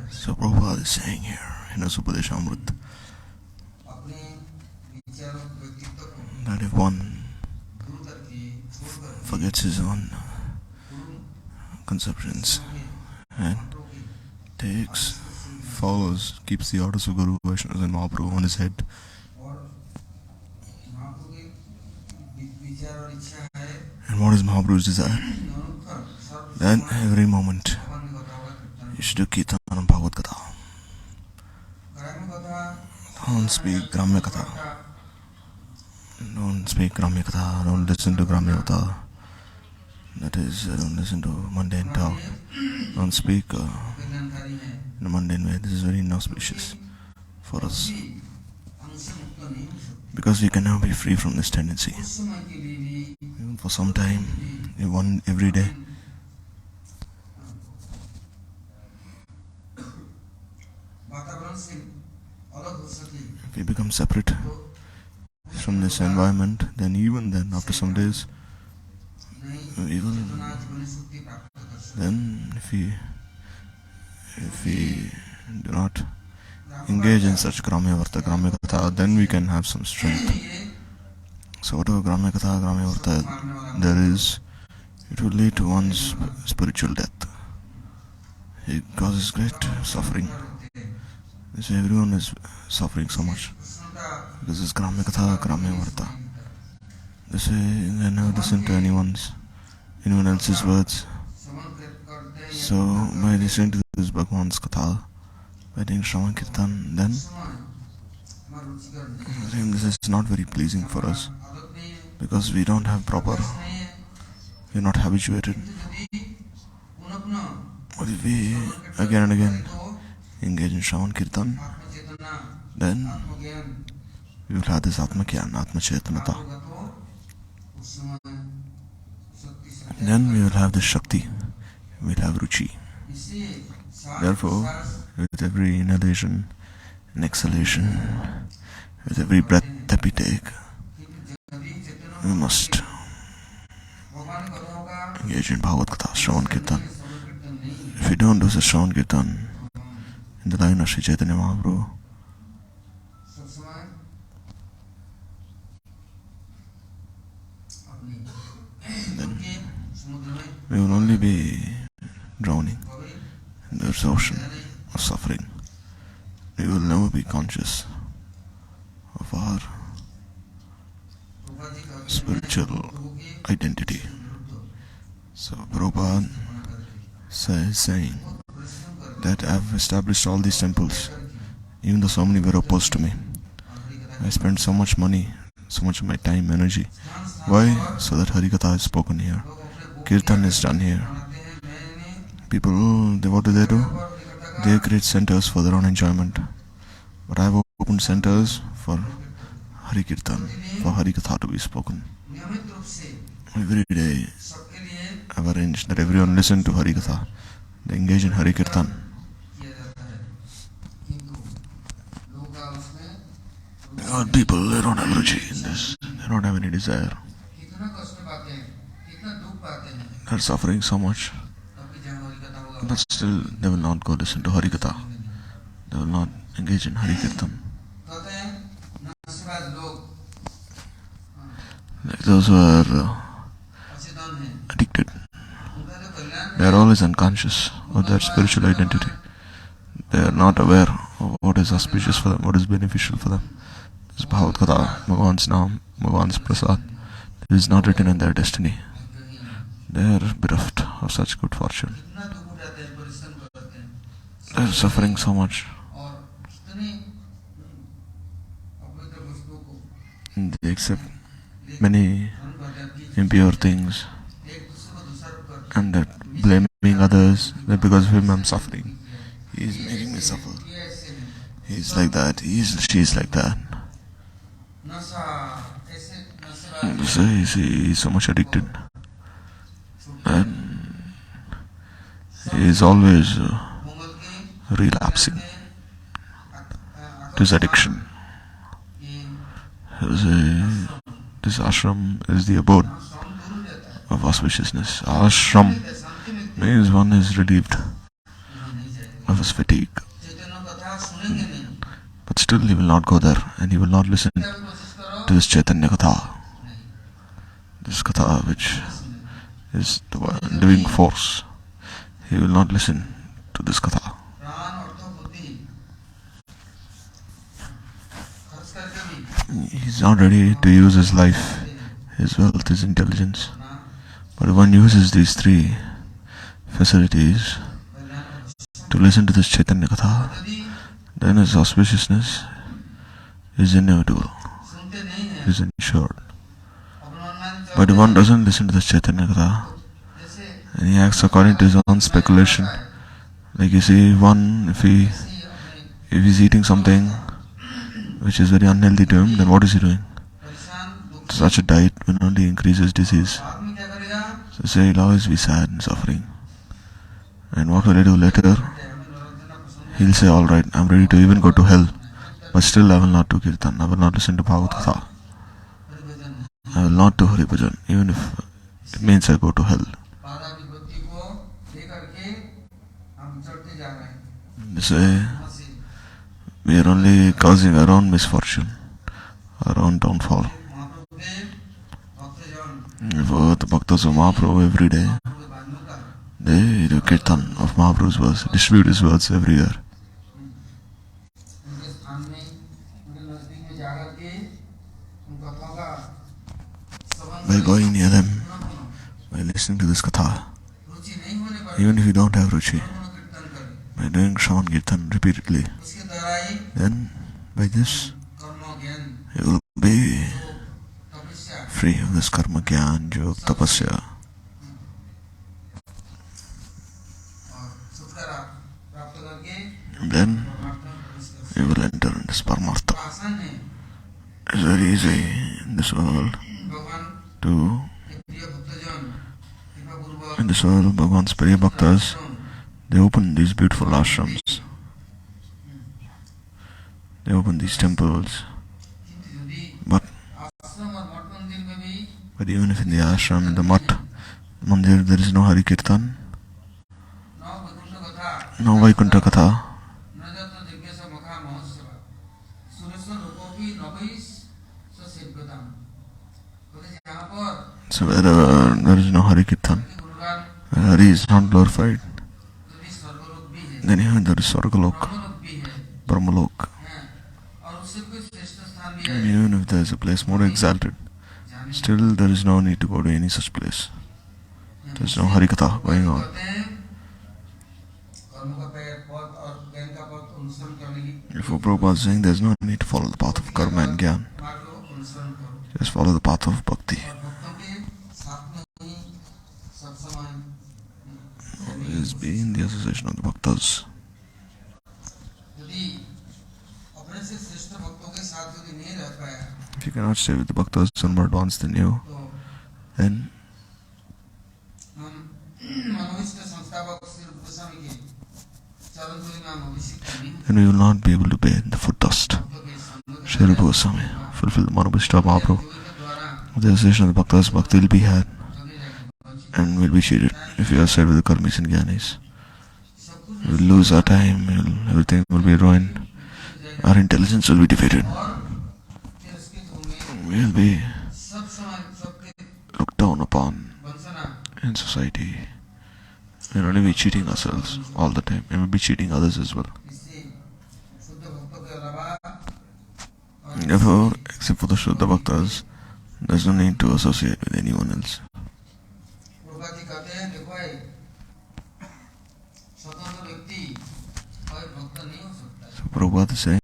So Prabhupada is saying here in his Upadeshamrita that if one forgets his own conceptions and keeps the orders of Guru, Vaishnavas and Mahaprabhu on his head, and what is Mahaprabhu's desire? Then every moment you should do Kirtanam Bhagavad Katha. Don't speak Gramya Katha. Don't speak Gramya Katha. Don't listen to Gramya Katha. That is, don't listen to mundane talk. Don't speak in a mundane way. This is very inauspicious for us, because we can now be free from this tendency. Even for some time, every day. If we become separate from this environment, then even then, after some days, we will Then if we do not engage in such Gramya Katha, then we can have some strength. So whatever Gramya Varta there is, it will lead to one's spiritual death. It causes great suffering. They say everyone is suffering so much because it's Gramya Varta. They say they never listen to anyone else's words. So by listening to this Bhagwan's Katha, by doing Shravan Kirtan, then I think this is not very pleasing for us because we don't have we're not habituated. But if we again and again engage in Shravan Kirtan, then we will have this Atma Gyan, Atma Chetanata. Then we will have this Shakti, we will have Ruchi. Therefore, with every inhalation and exhalation, with every breath that we take, we must engage in Bhagavad Gita, Shravan Kirtan. If we don't do such Shravan Kirtan in the line of Sri Chaitanya Mahaprabhu, then we will only be drowning in this ocean of suffering. We will never be conscious of our spiritual identity. So Prabhupada saying that I have established all these temples, even though so many were opposed to me. I spent so much money, so much of my time, energy. Why? So that Harikatha is spoken here, Kirtan is done here. People, what do? They create centers for their own enjoyment. But I have opened centers for Hari Kirtan, for Harikatha to be spoken. Every day I have arranged that everyone listen to Harikatha. They engage in Hari Kirtan. But people, they don't have ruchi in this. They don't have any desire. They are suffering so much. But still, they will not go listen to Harikatha. They will not engage in Hari Kirtan. Like those who are addicted, they are always unconscious of their spiritual identity. They are not aware of what is auspicious for them, what is beneficial for them. This Bhagavad Gita, Bhagwan's Naam, Bhagwan's Prasad, it is not written in their destiny. They are bereft of such good fortune. They are suffering so much. They accept many impure things and that blaming others, that because of him I'm suffering. He is making me suffer. He is like that, she is like that. So he is so much addicted. And he is always relapsing to his addiction. This ashram is the abode of auspiciousness. Ashram means one is relieved of his fatigue. But still he will not go there and he will not listen to this Chaitanya Katha. This Katha which is the living force. He will not listen to this Katha. He is not ready to use his life, his wealth, his intelligence. But if one uses these three facilities to listen to this Chaitanya Katha, then his auspiciousness is inevitable, is ensured. But if one doesn't listen to this Chaitanya Katha, and he acts according to his own speculation, like you see, if he's eating something which is very unhealthy to him, then what is he doing? Such a diet will only increase his disease. So say he'll always be sad and suffering. And what will he do later? He'll say, alright, I'm ready to even go to hell, but still I will not do Kirtan, I will not listen to Bhagavad Gita. I will not do Hari Bhajan, even if it means I go to hell. They say we are only causing our own misfortune, our own downfall. For the Bhaktas of Mahaprabhu every day, they do kirtan of Mahaprabhu's words, distribute his words every year. By going near them, by listening to this katha, even if you don't have ruchi, by doing Shravan Kirtan repeatedly, then by this you will be free of this karma gyan, jog, tapasya. Then you will enter in this Paramartha. It's very easy in this world to, in this world, Bhagavan's Priya Bhaktas, they open these beautiful ashrams. They open these temples. But even if in the ashram, in the mat, mandir, there is no Hari Kirtan, no Vaikuntha Katha, so wherever there is no Hari Kirtan, Hari is not glorified, then even there is Swargalok, Brahmalok. And even if there is a place more exalted, still there is no need to go to any such place. There is no Harikatha going on. Therefore Prabhupada is saying there is no need to follow the path of karma and gyan. Just follow the path of bhakti. Always be in the association of the bhaktas. If you cannot stay with the bhaktas who are more advanced than you, then we will not be able to bathe the foot dust. Sri Rupa Goswami fulfill the Manabhishta Mahaprabhu. With the association of the bhaktas, bhakti will be had and will be cheated. If we are side with the karmis and gyanis, we will lose our time, everything will be ruined, our intelligence will be defeated. We will be looked down upon in society. We will only be cheating ourselves all the time, and we will be cheating others as well. Therefore, except for the Shuddha Bhaktas, there is no need to associate with anyone else. So Prabhupada is saying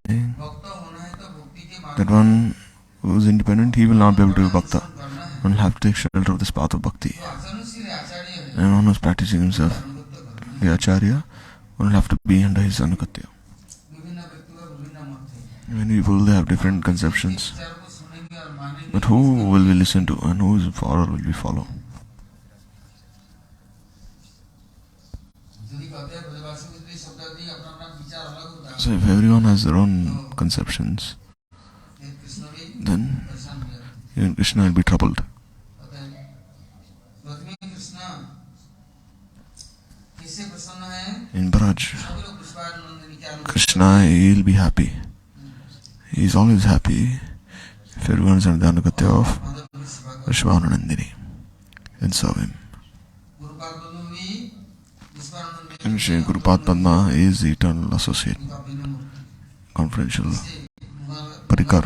that one who is independent, he will not be able to be bhakta. One will have to take shelter of this path of bhakti. And one who is practicing himself, the acharya, one will have to be under his anugatya. Many people, they have different conceptions. But who will we listen to and whose follower will we follow? So if everyone has their own conceptions, then even Krishna will be troubled. In Braj, Krishna, he will be happy. He is always happy if everyone is under the anugatya of Vishwananandini and serve him. And Shri Gurupad Padma is the eternal associate, confidential parikar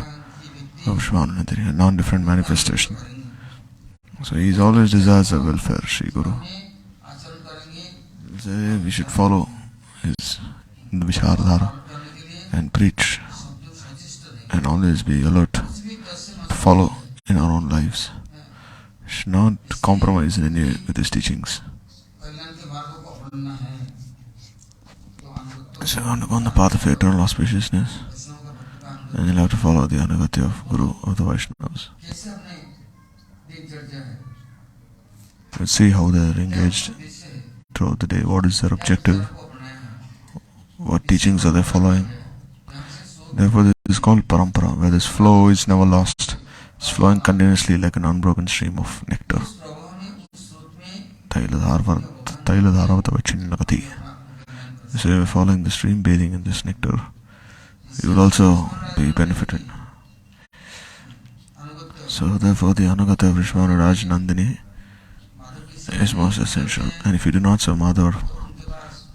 of Vishwananandini, a non-different manifestation. So he is always desires the welfare, Shri Guru. So we should follow his Vichardhara and preach and always be alert to follow in our own lives. Should not compromise in any way with his teachings. So on the path of eternal auspiciousness, and you'll have to follow the anugatya of Guru of the Vaishnavas. Let's see how they are engaged throughout the day. What is their objective? What teachings are they following? Therefore, this is called parampara, where this flow is never lost. It's flowing continuously like an unbroken stream of nectar. So following the stream, bathing in this nectar, you will also be benefited. So therefore the Anugata Vrishvana Raj Nandini is most essential. And if you do not serve Mother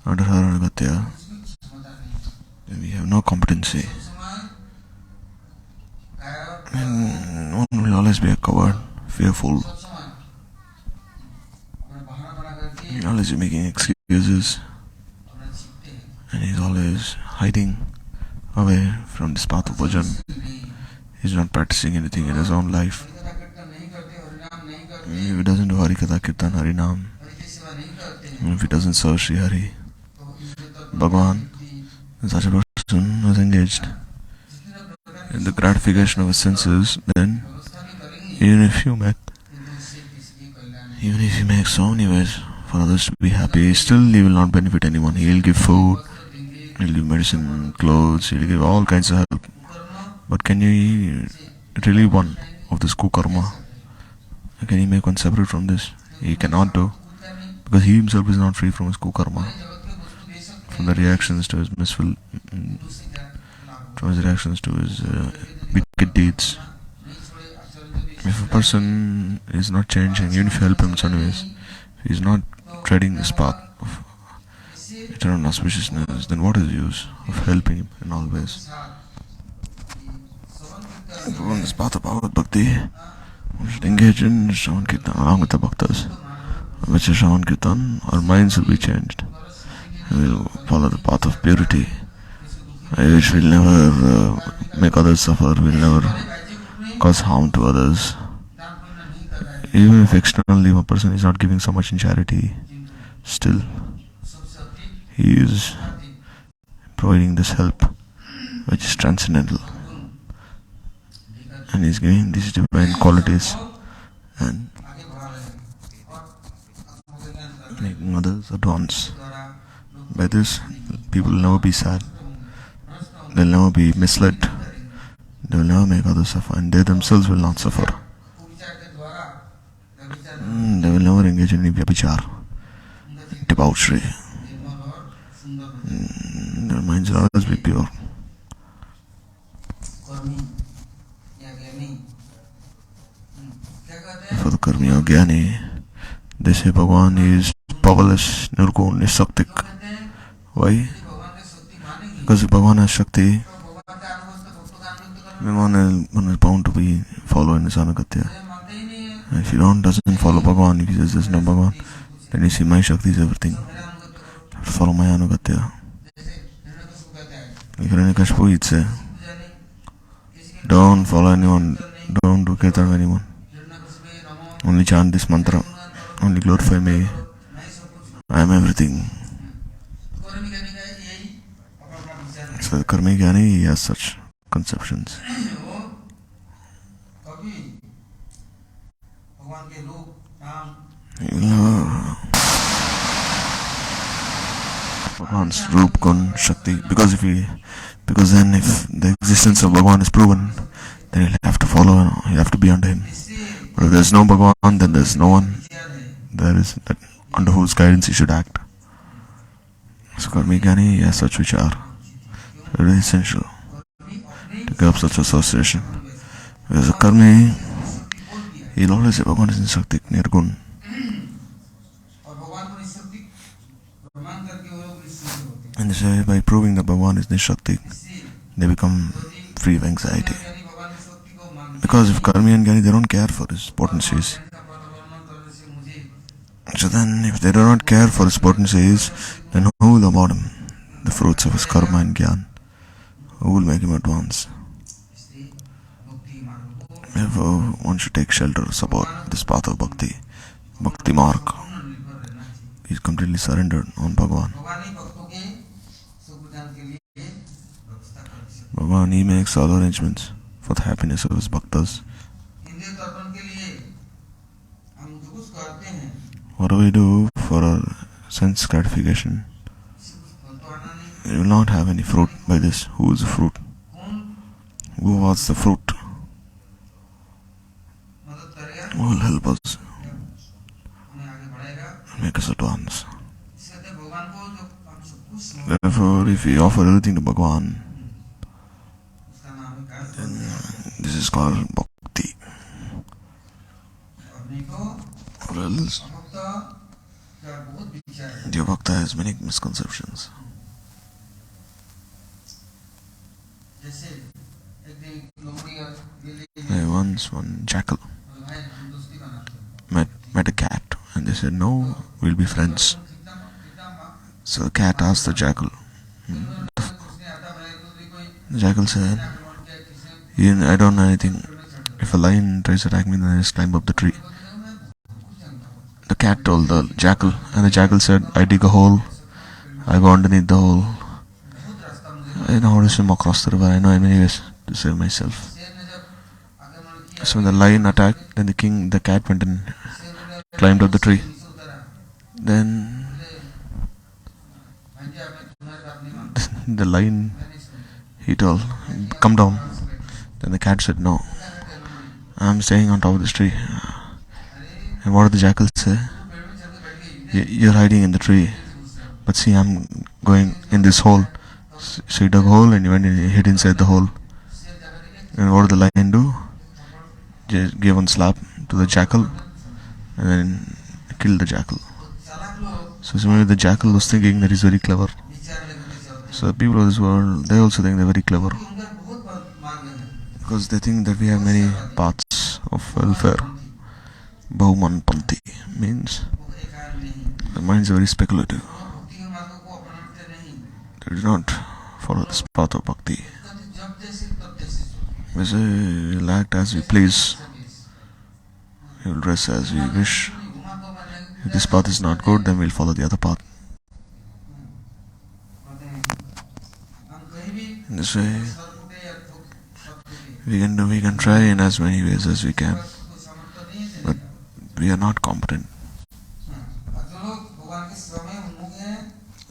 under her Anugatya, then we have no competency. And one will always be a coward, fearful. He will always be making excuses. And he is always hiding away from this path of bhajan. He is not practicing anything in his own life. If he doesn't do Harikatha Kirtan, Harinam, if he doesn't serve Sri Hari, Bhagavan, such a person who is engaged in the gratification of his senses, then even if you make so many ways for others to be happy, still he will not benefit anyone. He will give food, he will give medicine, clothes, he will give all kinds of help. But can you relieve one of this kukarma? Can he make one separate from this? He cannot do, because he himself is not free from his kukarma, from the reactions to his from his reactions to his wicked deeds. If a person is not changing, even if you help him in some ways, if he is not treading this path of eternal auspiciousness, then what is the use of helping him in all ways? On this path of Bhagavad Bhakti, we should engage in Shravan Kirtan along with the Bhaktas. Which is Shravan Kirtan, our minds will be changed. We will follow the path of purity, which will never make others suffer, will never cause harm to others. Even if externally a person is not giving so much in charity, still he is providing this help which is transcendental, and he is giving these divine qualities and making others advance. By this, people will never be sad, they will never be misled, they will never make others suffer, and they themselves will not suffer. They will never engage in any vyabhichar, debauchery. Their minds will always be pure. For the karmi or jnani, they say Bhagavan is powerless, nirgun, nisaktik. Why? Because if Bhagavan has Shakti, then one is bound to be following his Anugatya. If he doesn't follow Bhagavan, if he says there's no Bhagavan, then you see my Shakti is everything. I have to follow my Anugatya. Hiranyakashipu he'd say, don't follow anyone, don't do kirtan of anyone. Only chant this mantra, only glorify me, I am everything. So the karmi jnani, he has such conceptions. Bhagavan's Roop Gun Shakti, because then if the existence of Bhagavan is proven, then he'll have to follow, he'll have to be under him. But if there's no Bhagavan, then there's no one there is that under whose guidance he should act. So karmi jnani, he has such which are very essential to get up such association. Because a karmi, he'll always say Bhagavan is nisaktik, nirgun. And they say by proving that Bhagavan is nishaktik, they become free of anxiety. Because if karmi and jnani, they don't care for his potencies. So then if they do not care for his potencies, then who will award him the fruits of his karma and jnana? Who will make him advance? Therefore, one should take shelter, support this path of bhakti, bhakti mark. He is completely surrendered on Bhagavan. Bhagavan, he makes all arrangements for the happiness of his bhaktas. What do we do for our sense gratification? We will not have any fruit by this. Who is the fruit? Who was the fruit? Who will help us and make us advance? Therefore, if we offer everything to Bhagwan, then this is called Bhakti. Or else, the Bhakta has many misconceptions. Once one jackal met a cat and they said, "No, we'll be friends." So the cat asked the jackal. The jackal said, "I don't know anything. If a lion tries to attack me, then I just climb up the tree." The cat told the jackal, and the jackal said, "I dig a hole, I go underneath the hole. I know how to swim across the river. I know many ways to save myself." So when the lion attacked, then the cat went and climbed up the tree. Then the lion, he told, "Come down." Then the cat said, "No, I'm staying on top of this tree." And what did the jackal say? "You're hiding in the tree, but see, I'm going in this hole." So he dug a hole and he went and hid inside the hole. And what did the lion do? Just gave one slap to the jackal and then killed the jackal. So similarly, the jackal was thinking that he's very clever. So the people of this world, they also think they're very clever, because they think that we have many paths of welfare. Bhuman Panthi means the minds are very speculative. They do not follow this path of bhakti. We say we'll act as we please, we will dress as we wish. If this path is not good, then we'll follow the other path. In this way, we can try in as many ways as we can, but we are not competent.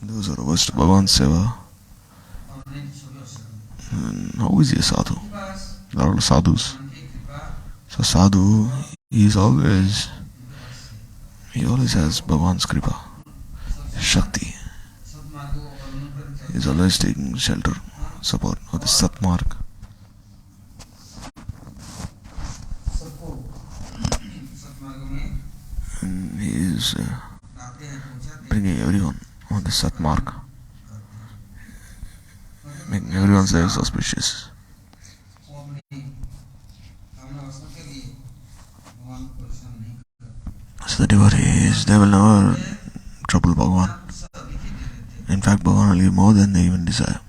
Those are the worst Bhagavan's seva. And how is he a sadhu? There are all sadhus. So sadhu, he always has Bhagavan's kripa, Shakti. He is always taking shelter, support of the Satmarg. And he is bringing everyone on the Satmarg, making everyone's lives auspicious. So the devotees, they will never trouble Bhagavan. In fact, Bhagavan will give more than they even desire.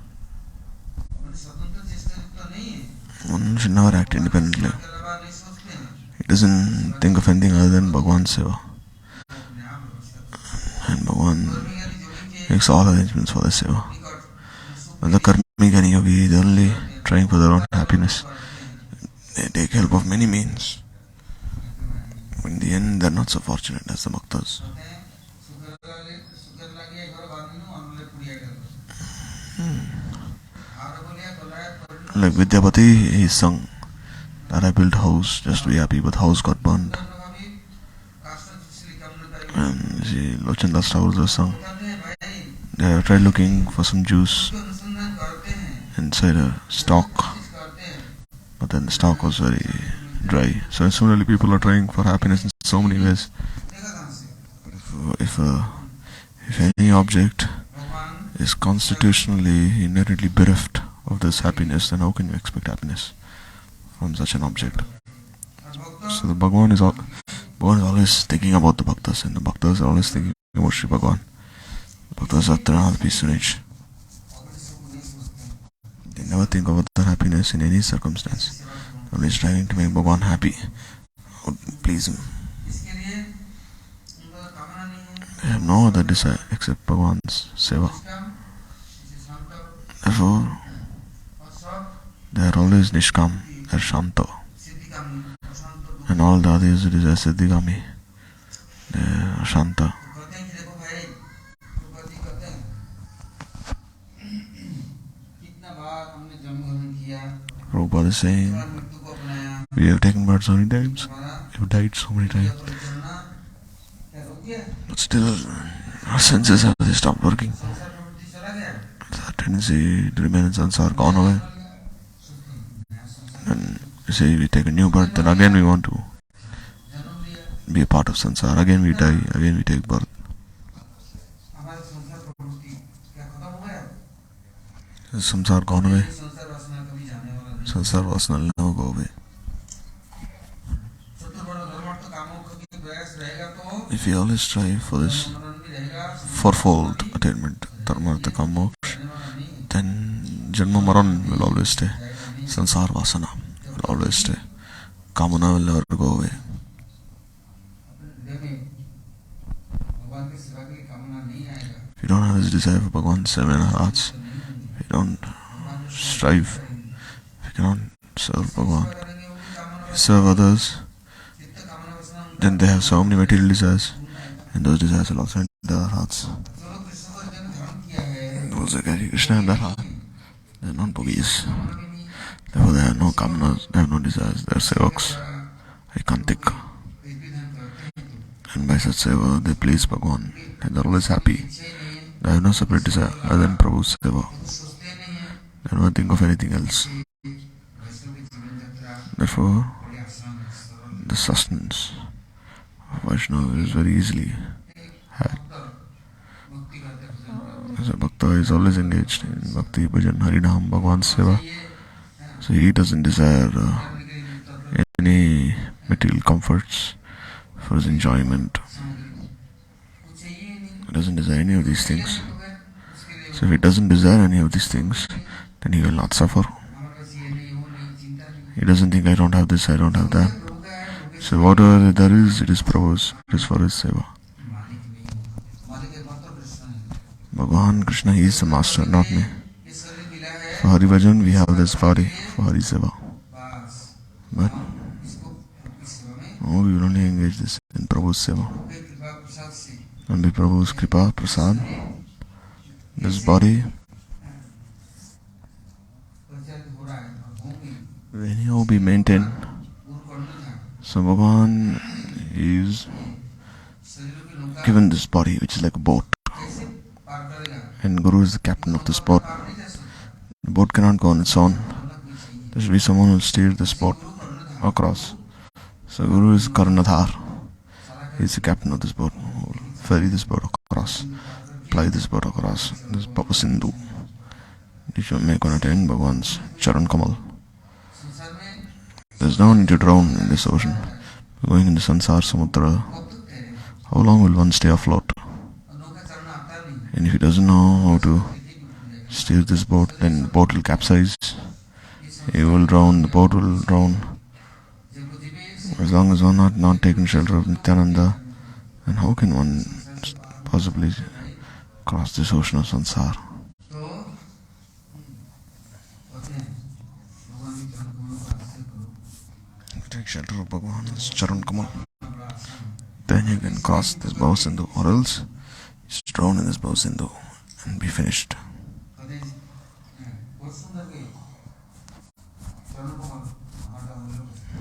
One should never act independently. He doesn't think of anything other than Bhagavan's seva. And Bhagavan makes all arrangements for the seva. But the karmika and yogi, they are only trying for their own happiness. They take help of many means. In the end, they are not so fortunate as the bhaktas. Like Vidyapati, he sung that I built a house just to be happy, but the house got burned. And see, Lochandas Thakur sung, they tried looking for some juice inside a stock, but then the stock was very dry. So similarly, people are trying for happiness in so many ways. If any object is constitutionally, inherently bereft of this happiness, then how can you expect happiness from such an object? So the Bhagavan is always thinking about the bhaktas, and the bhaktas are always thinking about Sri Bhagavan. The bhaktas are Trinath Pisunich. They never think about their happiness in any circumstance. Always trying to make Bhagavan happy, or please him. They have no other desire except Bhagavan's seva. Therefore, they are always Nishkam, they are Shanta. And all the others, it is Siddhigami, they are Shanta. Prabhupada is saying, we have taken birth so many times, we have died so many times, but still our senses have stopped working. the tendency to remain in sansar gone away. And say we take a new birth, then again we want to be a part of sansar. Again we die, again we take birth. Is samsar gone away? Sansar vasana will never go away. If we always strive for this fourfold attainment, dharma, artha, kama, moksha, then janma maran will always stay. Sansar vasana will always stay. Kamana will never go away. If you don't have this desire for Bhagavan's seva in our hearts, if you don't strive, if you cannot serve Bhagavan, if you serve others, then they have so many material desires, and those desires will also enter our hearts. Those that carry Krishna in their heart, they are non-bhogis. Therefore they have no kamanas, they have no desires, they are sevaks, ekantik. And by such seva, they please Bhagavan, and they are always happy. They have no separate desire other than Prabhu's seva. They don't think of anything else. Therefore, the sustenance of Vaishnava is very easily had. As a Bhakta is always engaged in Bhakti, Bhajan, Harinam, Bhagavan's seva. So he doesn't desire any material comforts for his enjoyment. He doesn't desire any of these things. So if he doesn't desire any of these things, then he will not suffer. He doesn't think, I don't have this, I don't have that. So whatever there is, it is Prabhu's, it is for his seva. Bhagavan Krishna, he is the master, not me. For Hari Bhajan, we have this body for Hari Seva. But we will only engage this in Prabhu's Seva. And by Prabhu's Kripa, Prasad, this body will anyhow be maintained. So Bhagavan is given this body, which is like a boat. And Guru is the captain of this boat. The boat cannot go on its own. There should be someone who will steer this boat across. So Guru is Karnadhar. He is the captain of this boat, who will ferry this boat across, ply this boat across. This is Papa Sindhu. You should make one attain Bhagavan's Charan Kamal. There is no need to drown in this ocean. Going in the Sansar Samudra, how long will one stay afloat? And if he doesn't know how to steer this boat, then the boat will capsize. He will drown, the boat will drown. As long as one has not taken shelter of Nityananda, then how can one possibly cross this ocean of Sansar? Take shelter of Bhagavan's Charan Kamal. Then you can cross this Bhava Sindhu, or else just drown in this Bhava Sindhu and be finished.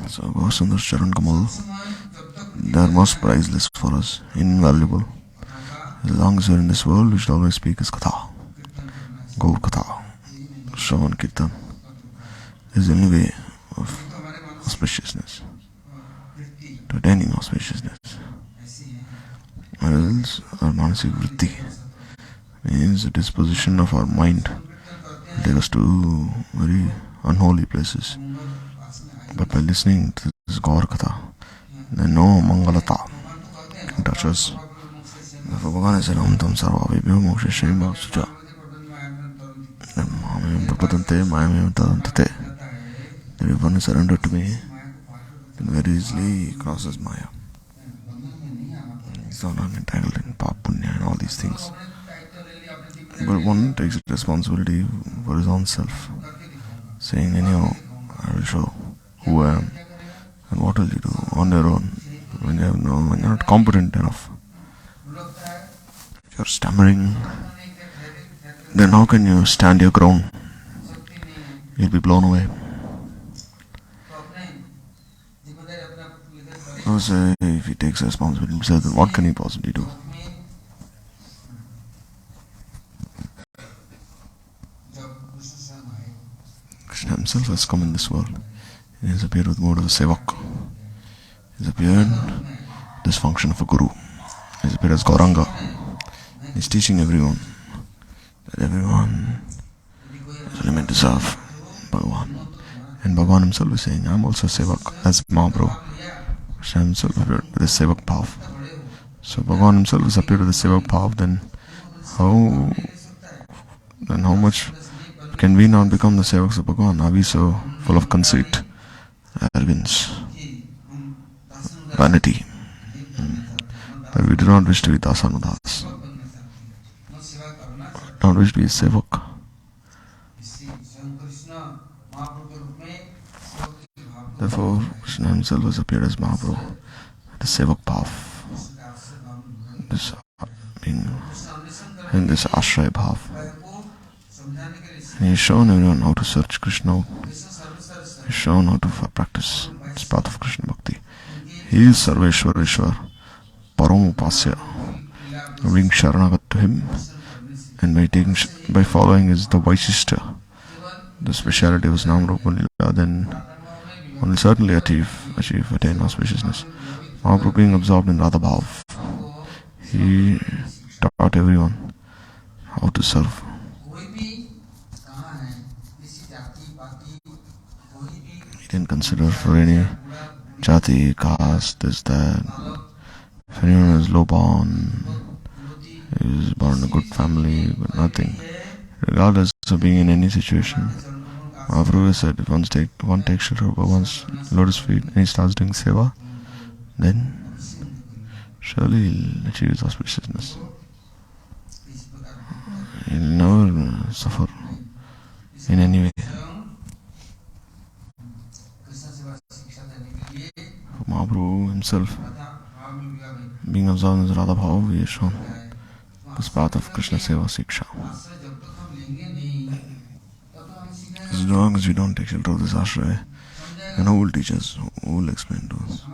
So Bhava Sindhu's Charan Kamal, they are most priceless for us, invaluable. As long as we are in this world, we should always speak as Katha, Gaur Katha, Shravan Kirtan. This is the only way of auspiciousness, to attaining auspiciousness. Or else our manasik vritti means the disposition of our mind will take us to very unholy places. But by listening to this Gaur Katha, then no Mangalata can touch us. Therefore Bhagavan said, Om Tam Sarva Vibhyo Moksha Shri Bhaksuja Mahamyam Prapadante Mayamyam Tadantate. If one is surrendered to me, then very easily he crosses Maya. He's not entangled in Pap, Punya and all these things. But one takes responsibility for his own self, saying, anyhow, I will show who I am and what will you do on your own when you have when you're not competent enough. If you're stammering, then how can you stand your ground? You'll be blown away. So if he takes responsibility himself, then what can he possibly do? himself has come in this world. He has appeared with the mode of a sevak. He has appeared this function of a guru. He has appeared as Gauranga. He is teaching everyone that everyone is only meant to serve Bhagavan. And Bhagavan himself is saying, I am also a sevak as Mahaprabhu. Krishna himself appeared with a sevak bhav. So Bhagavan himself has appeared with a sevak bhav, then how much can we not become the sevaks of Bhagavan? Are we so full of conceit, arrogance, vanity, that we do not wish to be dasanudas, not wish to be a sevak? Therefore, Krishna himself has appeared as Mahaprabhu, the sevak bhav, this being in this ashraya bhav. And he has shown everyone how to search Krishna. He has shown how to practice this path of Krishna Bhakti. He is Sarveshwareshwar, Paramupasya, being Sharanagat to him, and by following is the Vaishistha, the speciality of his Namrupa Lila, then one will certainly attain auspiciousness. Mahaprabhu being absorbed in Radha Bhav, he taught everyone how to serve. He didn't consider for any jati, caste, this, that. If anyone is low born, is born in a good family, but nothing. Regardless of being in any situation, Mahaprabhu said, if one takes shelter of one's lotus feet and he starts doing seva, then surely he'll achieve his auspiciousness. He'll never suffer in any way. Mahaprabhu himself, being absorbed in Radha Bhava, he has shown this path of Krishna Seva Siksha. As long as we don't take shelter of this ashraya, and who will teach us, who will explain to us,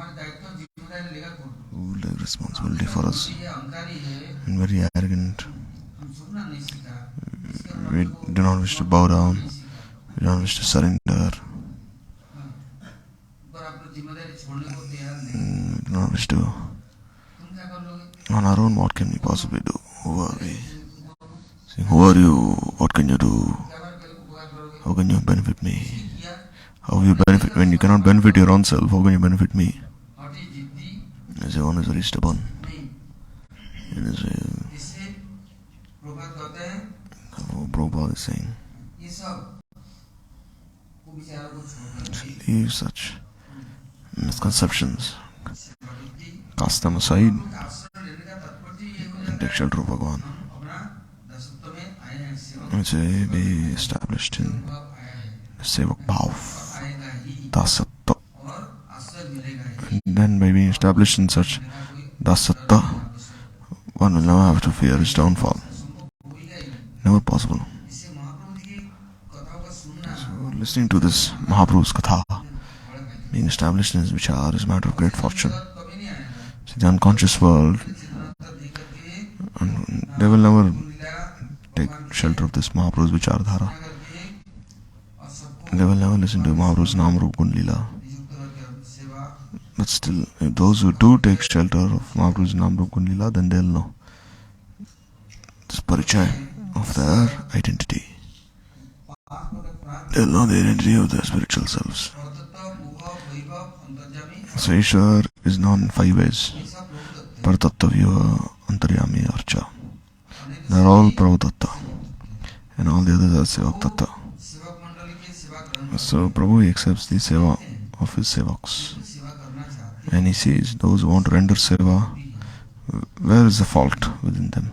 who will take responsibility for us, and very arrogant. We do not wish to bow down, we do not wish to surrender, we do not wish to. On our own, what can we possibly do? Who are we? Saying, who are you? What can you do? How can you benefit me? How will you benefit when you cannot benefit your own self? How can you benefit me? As one is very stubborn. Prabhupada is saying, leave such misconceptions, cast them aside, and take shelter of Bhagavan. Which be established in Sevak Bhav, Dasatta. And then by being established in such Dasatta, one will never have to fear his downfall. Never possible. So listening to this Mahaprabhu's Katha, being established in his vichar, is a matter of great fortune. See, the unconscious world, and they will never take shelter of this Mahaprabhu's vichardhara. They will never listen to Mahaprabhu's Namrupa Lila. But still, if those who do take shelter of Mahaprabhu's Namrupa Lila, then they'll know this parichay of their identity. They'll know the identity of their spiritual selves. So Ishwar is known in 5 ways. Paratattva Vyuha, Antaryami, Archa. They are all Prabhu Tattva, and all the others are Sevak Tattva. So Prabhu accepts the seva of his sevaks, and he sees those who want to render seva, where is the fault within them?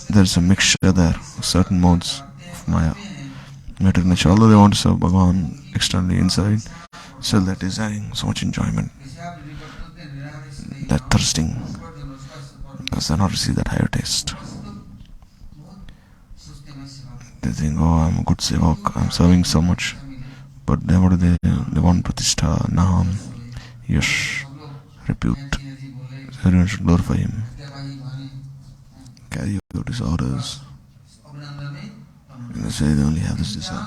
There is a mixture there of certain modes of Maya, material nature. Although they want to serve Bhagavan externally, inside, still they're desiring so much enjoyment, they're thirsting, because they're not receiving that higher taste. They think, oh, I'm a good sevak, I'm serving so much. But then what do they? They want pratishtha, nam, yash, repute. Everyone should glorify him. Carry out his orders. And they say they only have this desire.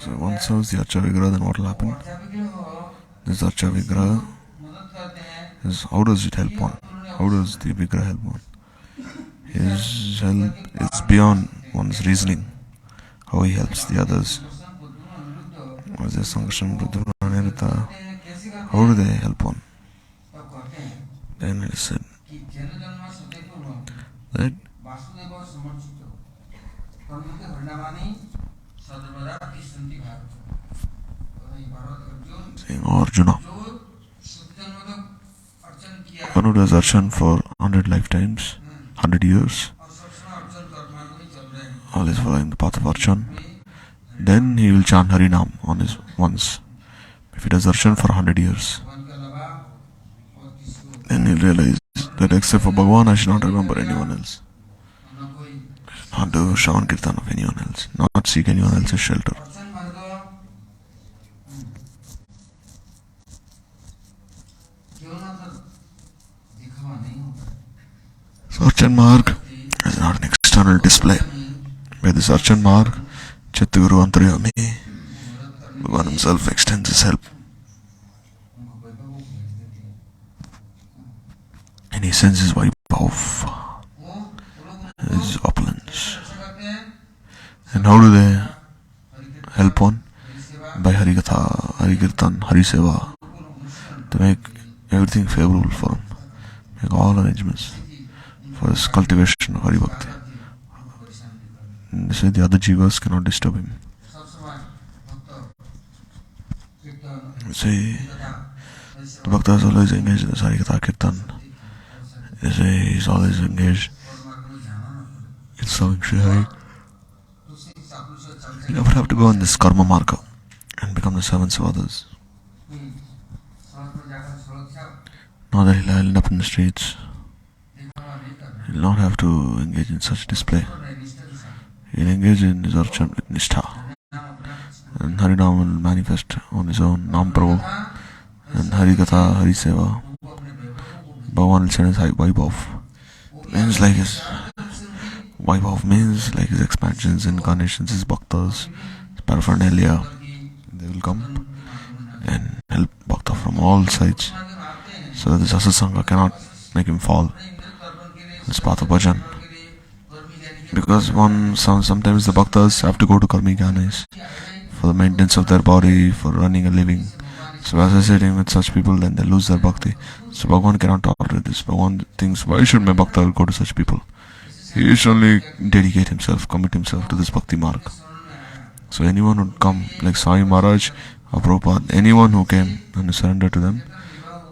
So one serves the Archa Vigraha, then what will happen? This Archa Vigraha is, how does it help one? How does the Vigraha help one? His help is beyond one's reasoning. How he helps the others. How do they help one? Then it is said that saying, Arjuna, one who does Archan for 100 lifetimes, 100 years, all is following the path of Archan, then he will chant Harinam on his once. If he does Archan for 100 years, then he'll realize that except for Bhagavan, I should not remember anyone else. Not do Shravan Kirtan of anyone else. Not seek anyone else's shelter. So Archan Marg is not an external display. By this Archan Marg, Chittaguru Antaryami, Bhagavan himself extends his help. And he sends his Vaibhav, his opulence. And how do they help one? By Harikatha, Harikirtan, Hariseva. They make everything favorable for him. Make all arrangements for his cultivation of Haribhakti. And they say the other jivas cannot disturb him. They say the Bhakta is always engaged in this Harikatha Kirtan. They say he is always engaged in serving Sri Hari. You never have to go in this karma marga and become the servants of others. Not that he'll end up in the streets. He'll not have to engage in such display. He'll engage in his archan with nishtha. And Harinam will manifest on his own, Nam Prabhu. And Harikatha, Hariseva. Bhagavan will send his Vaibhav. Means like his Vaibhav means like his expansions, incarnations, his bhaktas, his paraphernalia. They will come and help bhakta from all sides, so that this asasanga cannot make him fall in this path of bhajan. Because sometimes the bhaktas have to go to karmi jnanis for the maintenance of their body, for running a living. So associating with such people, then they lose their bhakti. So Bhagavan cannot tolerate this. Bhagavan thinks, why should my bhakta go to such people? He should only dedicate himself, commit himself to this bhakti marg. So anyone would come, like Sai Maharaj or Prabhupada, anyone who came and surrendered to them,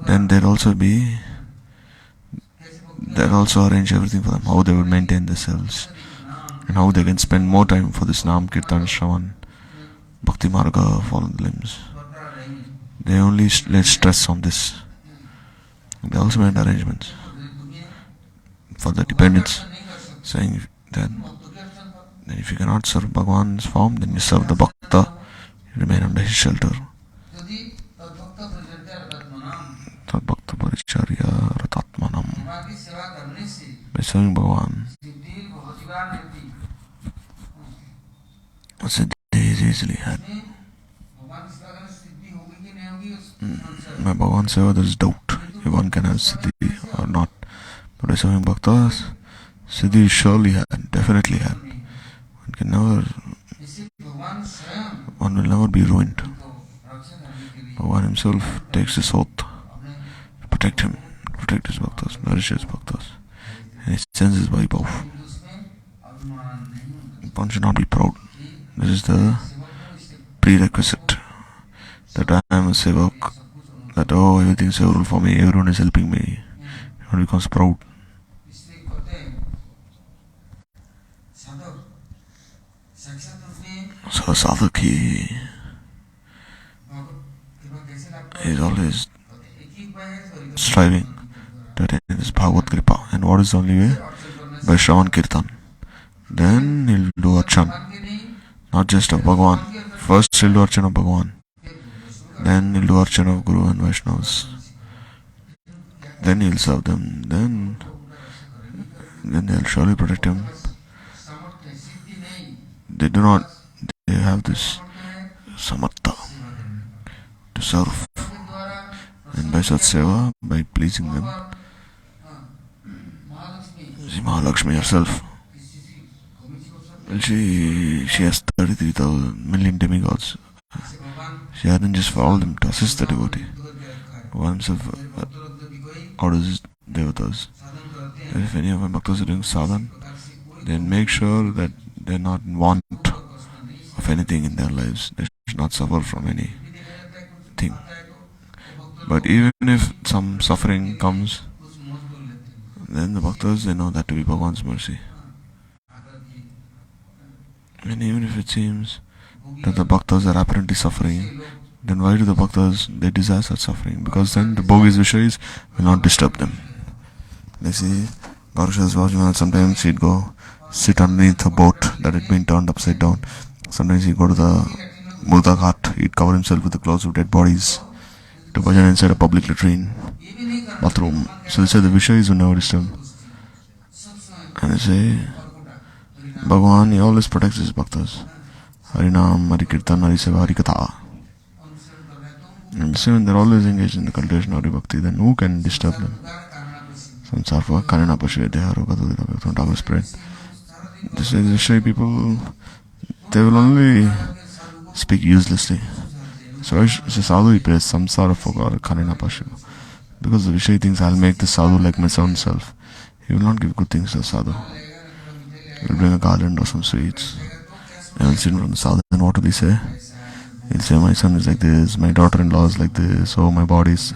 then they'd also arrange everything for them, how they would maintain themselves, and how they can spend more time for this Nam, Kirtan, Shravan, Bhakti Marga, fallen limbs. They only lay stress on this. They also made arrangements for the dependents, saying that if you cannot serve Bhagavan's form, then you serve the Bhakta, you remain under his shelter. Tad Bhakta Paricharya Ratatmanam. By serving Bhagavan, Siddhi is easily had. By Bhagavan Seva there is doubt if one can have Siddhi or not. But by serving Bhaktas, Siddhi is surely had, definitely had. One will never be ruined. Bhagavan himself takes this oath to protect him, protect his bhaktas, nourish his bhaktas. And he sends his Vaibhav. One should not be proud. This is the prerequisite. That I am a sevak, that everything is favorable for me, everyone is helping me. One becomes proud. So sadhak he is always striving to attain this Bhagavad Kripa. And what is the only way? By Shravan Kirtan. Then he'll do Archan. Not just of Bhagavan. First he'll do Archan of Bhagavan. Then he'll do Archan of Guru and Vaishnavas. Then he'll serve them. Then they'll surely protect him. They they have this samatha to serve. And by such seva, by pleasing them, see Mahalakshmi herself, she has 33,000,000,000 demigods. She hadn't just for all them to assist the devotee. One himself orders his devatas. And if any of my bhaktas are doing sadhan, then make sure that they're not in want of anything in their lives. They should not suffer from anything. But even if some suffering comes, then the bhaktas, they know that to be Bhagavan's mercy. And even if it seems that the bhaktas are apparently suffering, then why do the bhaktas, they desire such suffering? Because then the bogis vishayas will not disturb them. They see Gaurusha's Vajman, sometimes he'd go sit underneath a boat that had been turned upside down. Sometimes he'd go to the Murda Ghat, he'd cover himself with the clothes of dead bodies to bhajan inside a public latrine, bathroom. So they say the vishayas will never disturb. And they say, Bhagavan, he always protects his bhaktas. Harinam, Hari Kirtan, Hari Seva, Hari Katha. And so when they're always engaged in the cultivation of Hari Bhakti, then who can disturb them? Samsarva, Kanana Pashve, Deharo, Gadodita, Bhaktan, Thakur spread. This is the Vishay people, they will only speak uselessly. So sadhu, he prays Samsara Phogara, Kanana Pashve. Because the Vishay thinks, I'll make the sadhu like my own self. He will not give good things to the sadhu. He will bring a garland or some sweets. And will sit in front of the sadhu, and what will he say? He'll say, my son is like this, my daughter-in-law is like this, oh my body's,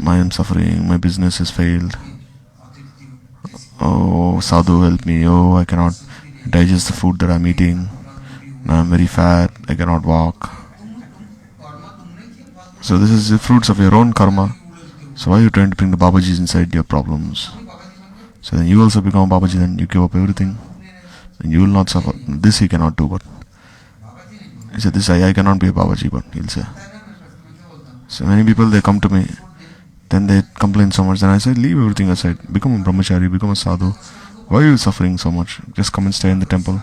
I am suffering, my business has failed. Oh, sadhu, help me, oh, I cannot digest the food that I'm eating, I am very fat, I cannot walk. So this is the fruits of your own karma. So why are you trying to bring the Babajis inside your problems? So then you also become a Babaji, then you give up everything, and you will not suffer. This he cannot do, but he said, this I cannot be a Babaji, but he'll say. So many people, they come to me, then they complain so much, then I said, leave everything aside, become a brahmachari, become a sadhu. Why are you suffering so much? Just come and stay in the temple.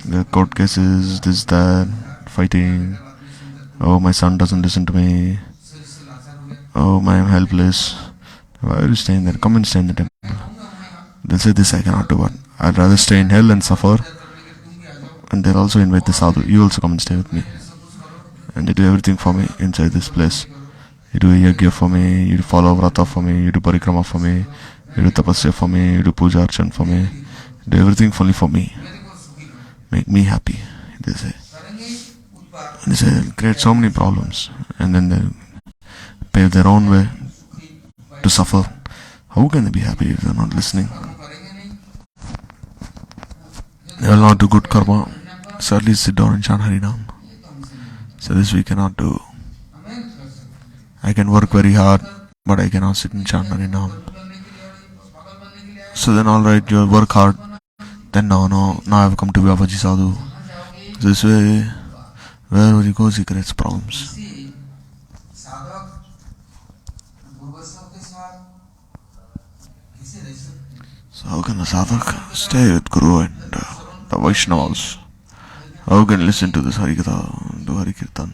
The court cases, this, that, fighting. Oh, my son doesn't listen to me. Oh, I'm helpless. Why are you staying there? Come and stay in the temple. They'll say, this I cannot do, but I'd rather stay in hell and suffer. And they'll also invite the sadhu, you also come and stay with me. And they do everything for me inside this place. You do yajna for me, you do follow vrata for me, you do parikrama for me, you do tapasya for me, you do puja archan for me. You do everything fully for me. Make me happy, they say. And they say they'll create so many problems. And then they'll pave their own way to suffer. How can they be happy if they're not listening? They will not do good karma. So at least sit down and chant Harinam. So this we cannot do. I can work very hard, but I cannot sit and chant Harinam. So then alright, you work hard. Then now I have come to be Babaji Sadhu. So this way, wherever he goes, he creates problems. So how can the sadhak stay with Guru and the Vaishnavas? How can listen to this Harikatha, do Harikirtan?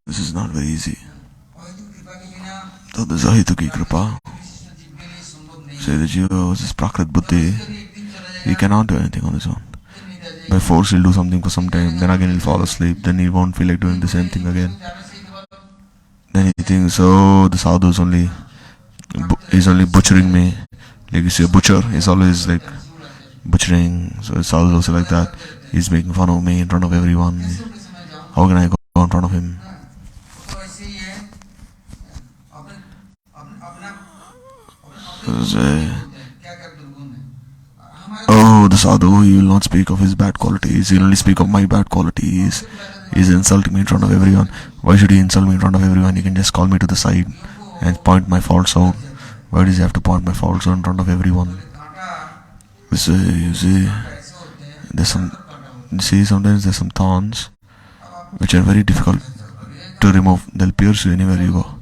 This is not very easy. So this Ahitu ki kripa, say the jiva was his prakrit buddhi, he cannot do anything on his own. By force he'll do something for some time, then again he'll fall asleep, then he won't feel like doing the same thing again. Then he thinks, oh, the sadhu is only butchering me. Like you see a butcher, he's always like butchering. So the sadhu is also like that. He's making fun of me in front of everyone. How can I go in front of him? So, oh, the sadhu, he will not speak of his bad qualities. He will only speak of my bad qualities. He's insulting me in front of everyone. Why should he insult me in front of everyone? He can just call me to the side and point my faults out. Why does he have to point my faults out in front of everyone? You see, sometimes there's some thorns which are very difficult to remove. They'll pierce you anywhere you go.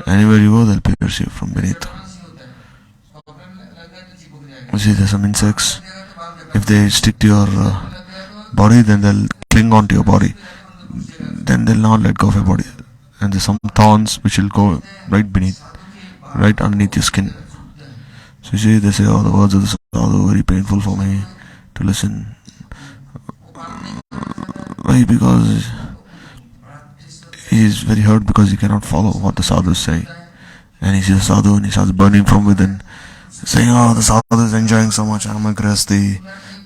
Anywhere you go, they'll pierce you from beneath. You see, there's some insects. If they stick to your body, then they'll cling onto your body. Then they'll not let go of your body. And there's some thorns which will go right underneath your skin. So you see, they say, oh, the words of the sadhu are very painful for me to listen. Why? Because he is very hurt because he cannot follow what the sadhu is saying. And he sees the sadhu and he starts burning from within, saying, oh, the sadhu is enjoying so much. I'm a grihastha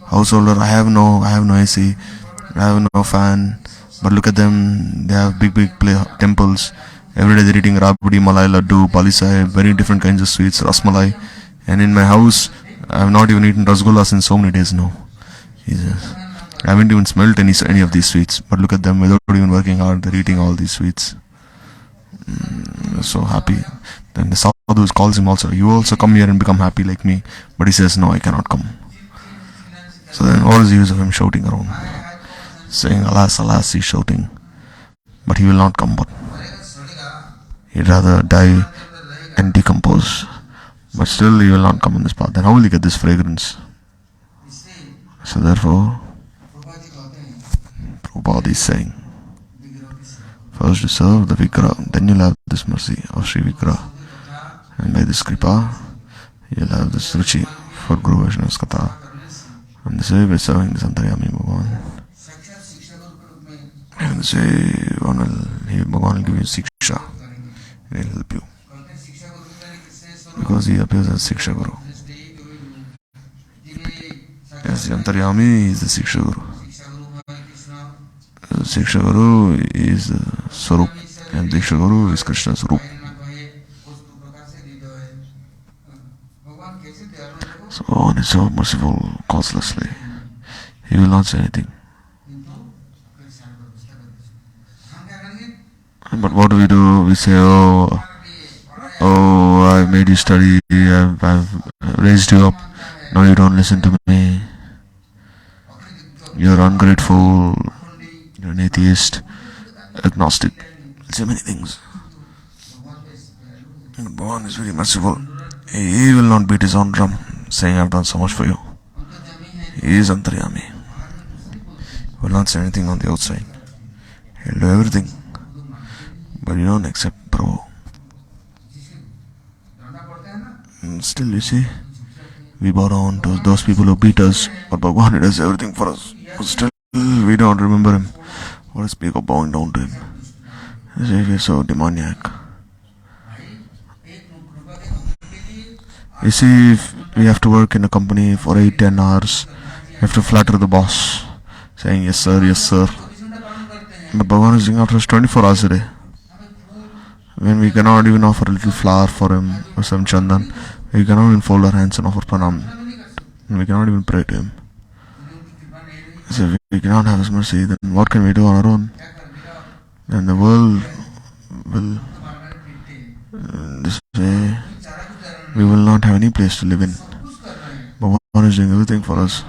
householder. I have no AC. I have no fan. But look at them. They have big temples. Every day they're eating rabdi, malai, laddu, palisai, very different kinds of sweets, rasmalai. And in my house, I have not even eaten rasgullas in so many days now. I haven't even smelled any of these sweets. But look at them, without even working hard, they're eating all these sweets. So happy. Then the sadhu calls him also, you also come here and become happy like me. But he says, no, I cannot come. So then what is the use of him shouting around? Saying, alas, alas, he's shouting. But he will not come, but he'd rather die and decompose. But still he will not come on this path. Then how will he get this fragrance? So therefore, Prabhupada is saying, first to serve the Vigraha, then you'll have this mercy of Sri Vigraha. And by this Kripa, you'll have this Ruchi for Guru Vaishnava's Katha. And this way, by serving this Antaryami Bhagavan, and this way, Bhagavan will give you Siksha. He will help you. Because he appears as Siksha Guru. Yes, the Antaryami is the Siksha Guru. The Siksha Guru is the Swarup, and Diksha Guru is Krishna's Rup. So Bhagavan is so merciful, causelessly. He will not say anything. But what do? We say, oh, I made you study, I've raised you up, now you don't listen to me. You're ungrateful, you're an atheist, agnostic. Say many things. But Bhagavan is very merciful. He will not beat his own drum, saying, I've done so much for you. He is Antaryami. He will not say anything on the outside. He'll do everything. But you don't accept Prabhu. And still, you see, we bow down to those people who beat us, but Bhagavan does everything for us. But still, we don't remember him. What to speak of bowing down to him? As if we're so demoniac. You see, if we have to work in a company for 8-10 hours, we have to flatter the boss, saying, yes sir, yes sir. But Bhagavan is doing after us 24 hours a day. When we cannot even offer a little flower for him or some chandan, we cannot even fold our hands and offer pranam. And we cannot even pray to him. So if we cannot have his mercy, then what can we do on our own? Then the world will, this way, we will not have any place to live in. Bhagavan is doing everything for us.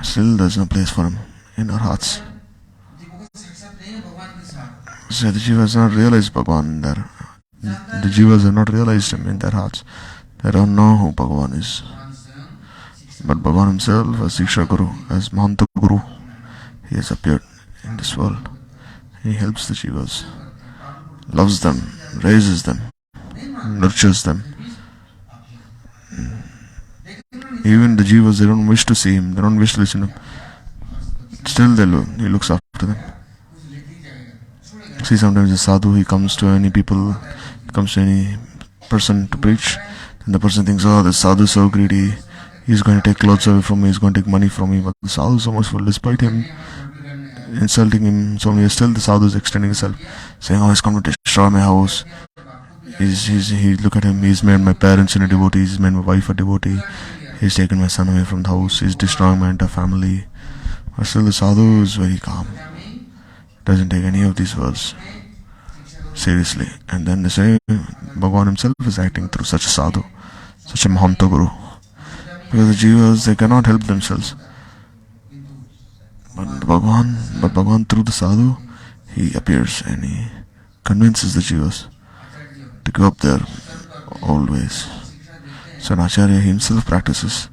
Still there is no place for him in our hearts. So the jivas have not realized Bhagavan there. The jivas have not realized him in their hearts. They don't know who Bhagavan is. But Bhagavan himself, as Siksha Guru, as Mahanta Guru, he has appeared in this world. He helps the jivas, loves them, raises them, nurtures them. Even the jivas, they don't wish to see him, they don't wish to listen to him. Still he looks after them. See, sometimes a sadhu, he comes to any people, he comes to any person to preach, and the person thinks, oh, this sadhu is so greedy, he's going to take clothes away from me, he's going to take money from me. But the sadhu is so much full, despite him insulting him so many, still the sadhu is extending himself, saying, oh, he's come to destroy my house. Look at him, he's made my parents into devotees, he's made my wife a devotee, he's taken my son away from the house, he's destroying my entire family. But still the sadhu is very calm. Doesn't take any of these words seriously. And then they say Bhagavan himself is acting through such a sadhu, such a Mahanta Guru. Because the jivas, they cannot help themselves. But Bhagavan through the sadhu, he appears and he convinces the jivas to give up their old ways, So an Acharya himself practices,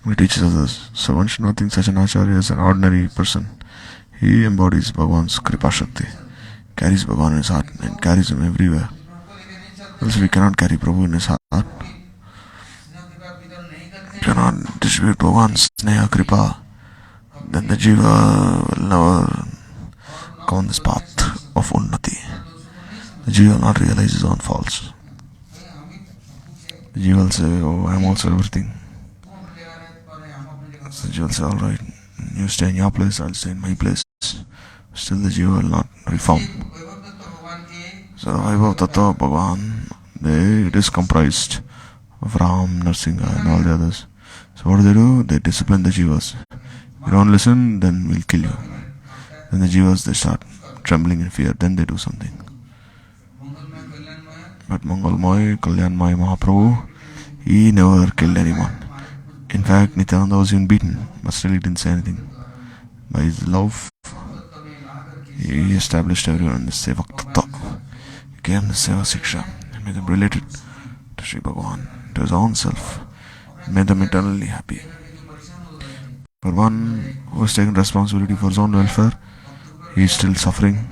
he teaches others. So one should not think such an Acharya as an ordinary person. He embodies Bhagavan's Kripa Shakti, carries Bhagavan in his heart and carries him everywhere. Else we cannot carry Prabhu in his heart. Cannot distribute Bhagavan's Sneha Kripa, then the Jiva will never come on this path of Unnati. The Jiva will not realize his own faults. The Jiva will say, oh, I am also everything. So the Jiva will say, alright, you stay in your place, I will stay in my place. Still the Jiva will not reform. So the Vaibhav Tattva Bhagavan, it is comprised of Ram, Narsinga and all the others. So what do? They discipline the Jivas. You don't listen, then we'll kill you. Then the Jivas, they start trembling in fear, then they do something. But Mangalmay, Kalyanmay Mahaprabhu, he never killed anyone. In fact, Nityananda was even beaten, but still he didn't say anything. By his love, he established everyone in the Sevak Tattva. He gave the Seva Siksha. He made them related to Sri Bhagavan, to his own self. He made them eternally happy. For one who has taken responsibility for his own welfare, he is still suffering.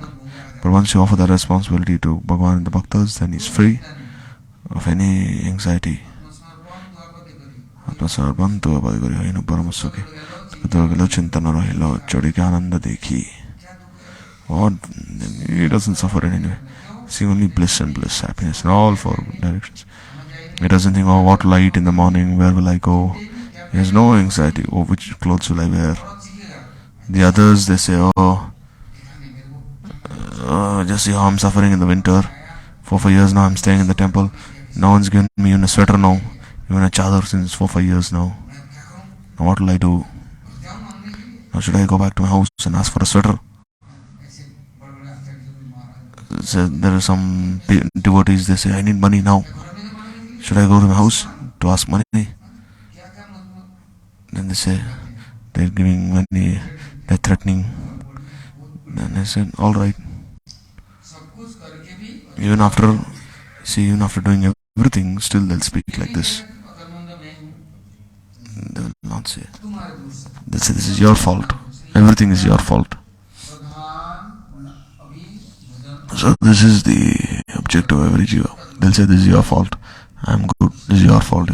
But once you offer that responsibility to Bhagavan and the Bhaktas, then he is free of any anxiety. What? He doesn't suffer in any way. See only bliss and bliss, happiness in all four directions. He doesn't think, oh, what will I eat in the morning, where will I go? He has no anxiety, oh, which clothes will I wear? The others, they say, just see how I'm suffering in the winter. For 4 years now I'm staying in the temple. No one's given me even a sweater now, even a chadar since 4-5 years now. Now what will I do? Now should I go back to my house and ask for a sweater? So there are some devotees, they say, I need money now. Should I go to my house to ask money? Then they say, they're giving money, they're threatening. Then I said, alright. Even after doing everything, still they'll speak like this. They will not say. They'll say, this is your fault. Everything is your fault. So this is the objective of every jiva. They'll say, this is your fault. I am good. This is your fault.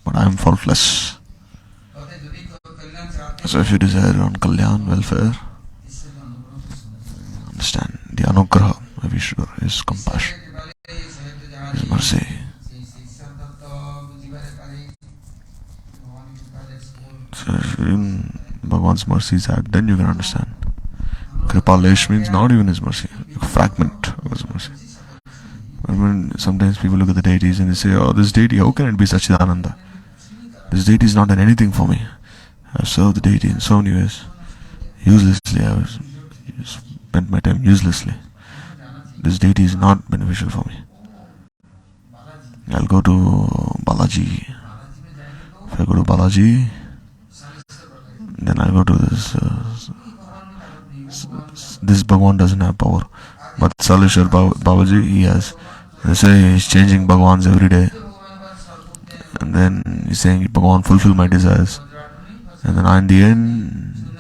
But I am faultless. So if you desire on Kalyan, welfare, understand the Anugraha of Ishvara, his compassion, his mercy. So if in Bhagavan's mercy is that, then you can understand. Kripalesh means not even his mercy, a fragment of his mercy. I mean, sometimes people look at the deities and they say, oh, this deity, how can it be Sachidananda? This deity is not done anything for me. I've served the deity in so many ways. Uselessly, I was spent my time uselessly. This deity is not beneficial for me. I'll go to Balaji. If I go to Balaji, then I'll go to this. This Bhagavan doesn't have power, but Salishwar Babaji, he has. They say he's changing Bhagavans every day, and then he's saying, Bhagavan, fulfill my desires. And then in the end,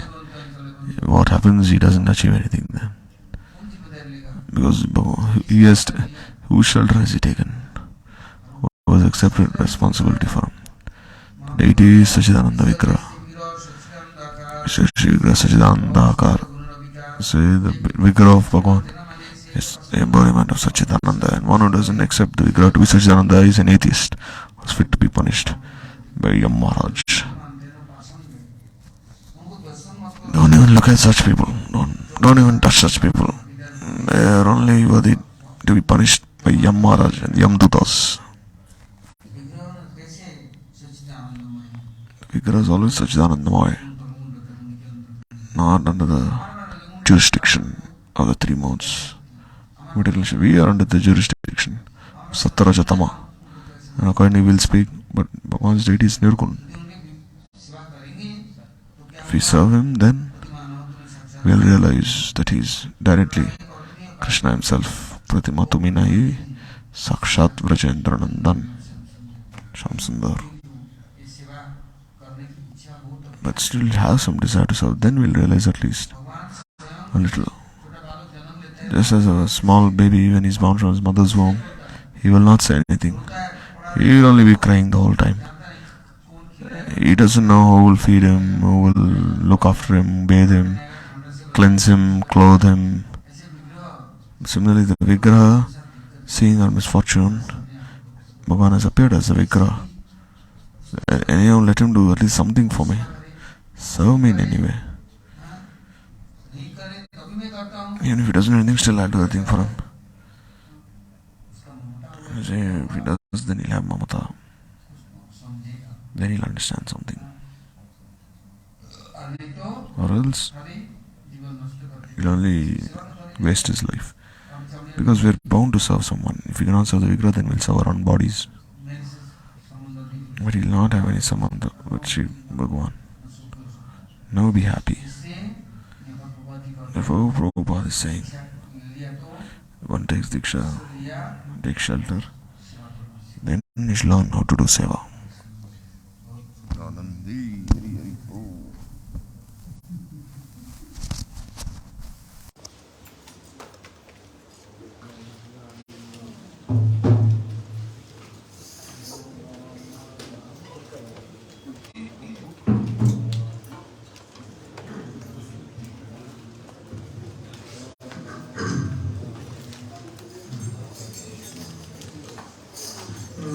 what happens? He doesn't achieve anything then, because he has. Whose shelter has he taken? Who has accepted responsibility for him? Deity is Sachidananda Vigraha. Shri Vigraha Sachidananda Akar. Say the Vigraha of Bhagavan is the embodiment of Sachidananda, and one who doesn't accept the Vigraha to be Sachidananda is an atheist, who is fit to be punished by Yam Maharaj. Don't even look at such people. Don't even touch such people. They are only worthy to be punished by Yam Maharaj and Yam Dutas. The Vigraha is always Sachidanandamaya, not under the jurisdiction of the three modes. We are under the jurisdiction of Sattarajatama, and accordingly we will speak, but Bhagavan's deity is Nirgun. If we serve him, then we will realize that he is directly Krishna himself. Pratima Tuminahi Sakshat Vrajendranandan. Sham Sundar, but still have some desire to serve, then we'll realize at least a little. Just as a small baby, when he's born from his mother's womb, he will not say anything. He will only be crying the whole time. He doesn't know who will feed him, who will look after him, bathe him, cleanse him, clothe him. Similarly, the Vigraha, seeing our misfortune, Bhagavan has appeared as a Vigraha. Anyhow, let him do at least something for me. Serve me in any way. Even if he doesn't do anything, still I'll do the thing for him. If he does, then he'll have mamata. Then he'll understand something. Or else, he'll only waste his life. Because we're bound to serve someone. If we cannot serve the Vigraha, then we'll serve our own bodies. But he'll not have any sambandha with Sri Bhagavan. Now be happy. Therefore, Prabhupada is saying, one takes diksha, takes shelter, then he should learn how to do seva.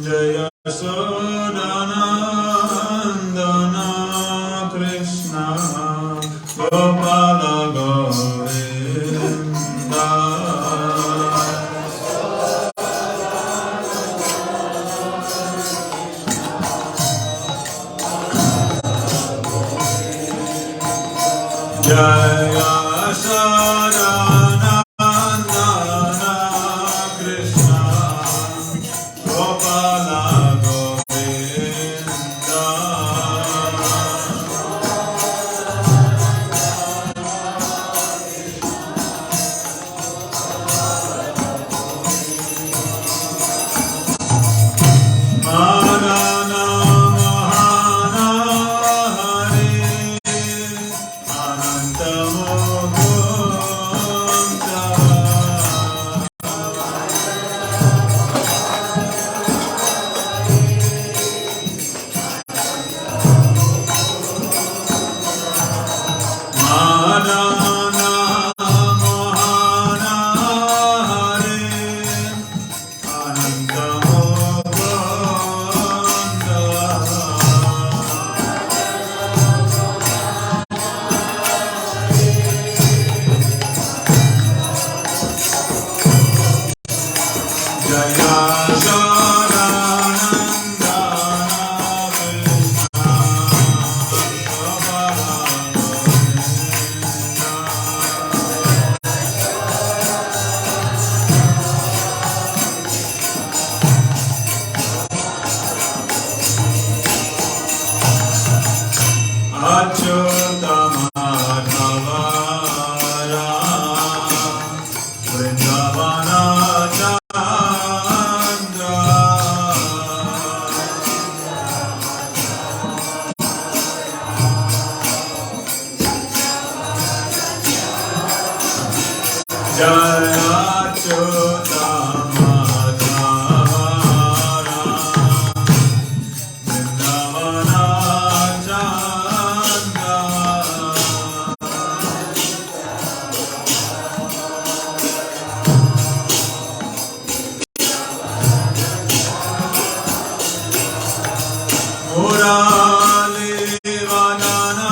Jaya Sodanandana Krishna Gopala Govinda Jaya Sodanandana Krishna Gopala Govinda Madana Mohana Hari Ananta Mukunda Madana Mohana Hari Ananta Mukunda Jaya Sadanandana Krishna Gopala Achyutamadhava Vrindavana Chandra Jaya Achyutamadhava Vrindavana Chandra Murali Vanana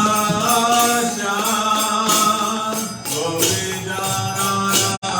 Shyam Gopi Janananda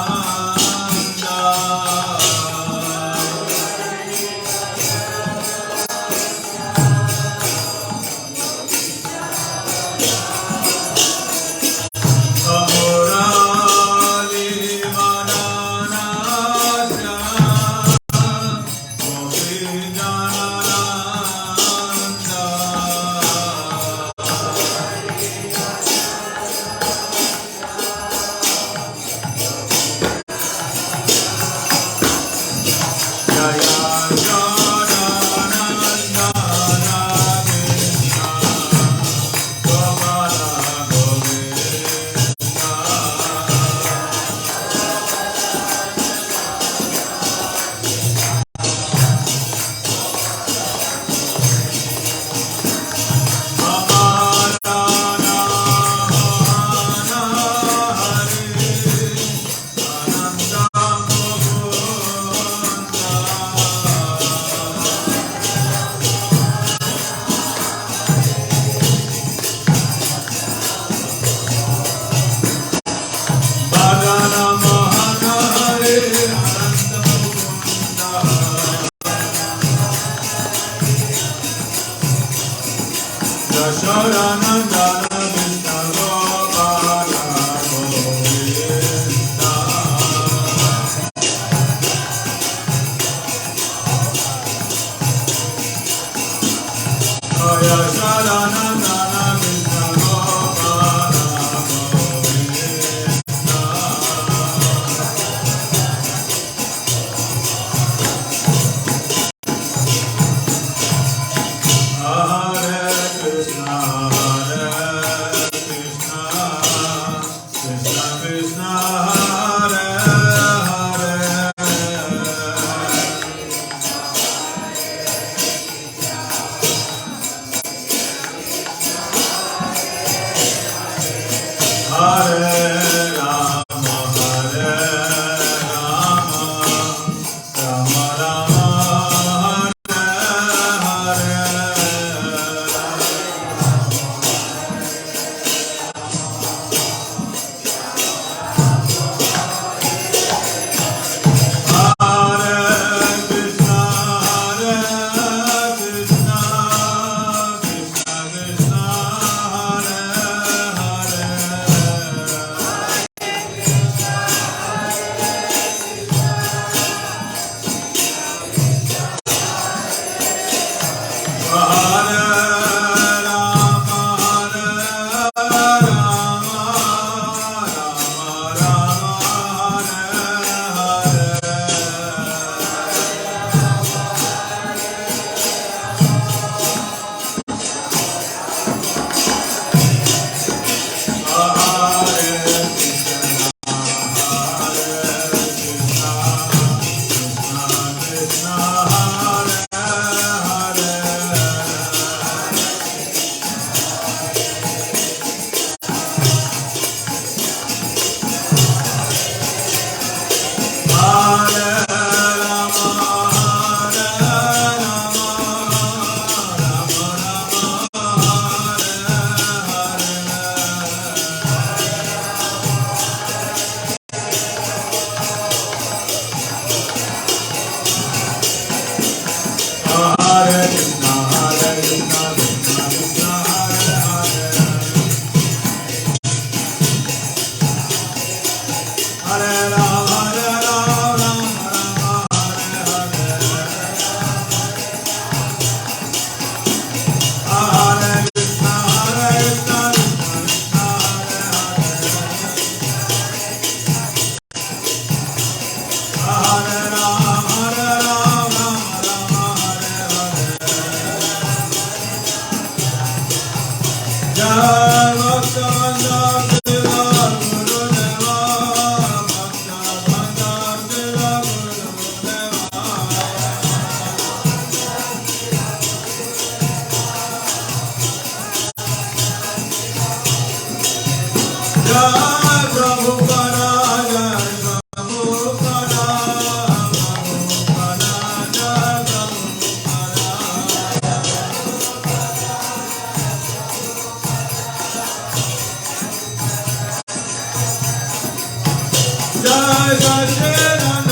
Jai Jai Shri Ram